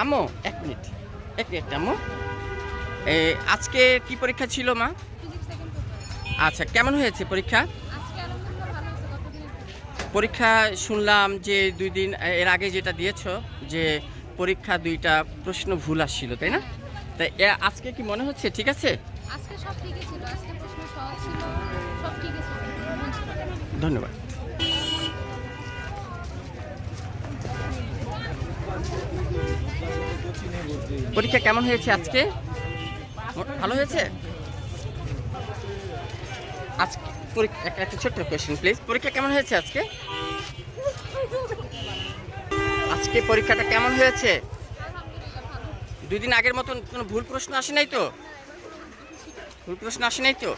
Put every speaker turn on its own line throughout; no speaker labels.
আম্মু এক মিনিট আম্মু, আজকে কি পরীক্ষা ছিল মা? আচ্ছা, কেমন হয়েছে পরীক্ষা? পরীক্ষা শুনলাম যে 2 দিন এর আগে যেটা দিয়েছো যে পরীক্ষা 2টা প্রশ্ন ভুল আসছিল, তাই না? তাই আজকে কি মনে হচ্ছে ঠিক আছে?
আজকে সব ঠিকই ছিল, আজকে প্রশ্ন সহজ ছিল, সব ঠিকই ছিল।
ধন্যবাদ। পরীক্ষা কেমন হয়েছে আজকে? ভালো হয়েছে? আজকে একটা ছোট্ট কোয়েশ্চেন প্লিজ, পরীক্ষা কেমন হয়েছে আজকে? আজকে পরীক্ষাটা কেমন হয়েছে? 2 দিন আগের মতন কোনো ভুল প্রশ্ন আসে নাই তো? ভুল প্রশ্ন আসে নাই তো?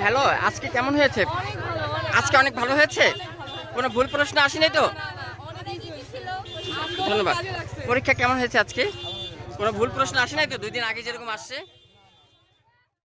হ্যালো, আজকে কেমন হয়েছে? আজকে অনেক ভালো হয়েছে, কোনো ভুল প্রশ্ন আসেনি তো? ধন্যবাদ। পরীক্ষা কেমন হয়েছে আজকে? কোনো ভুল প্রশ্ন আসে নাই তো 2 দিন আগে যেরকম আসছে?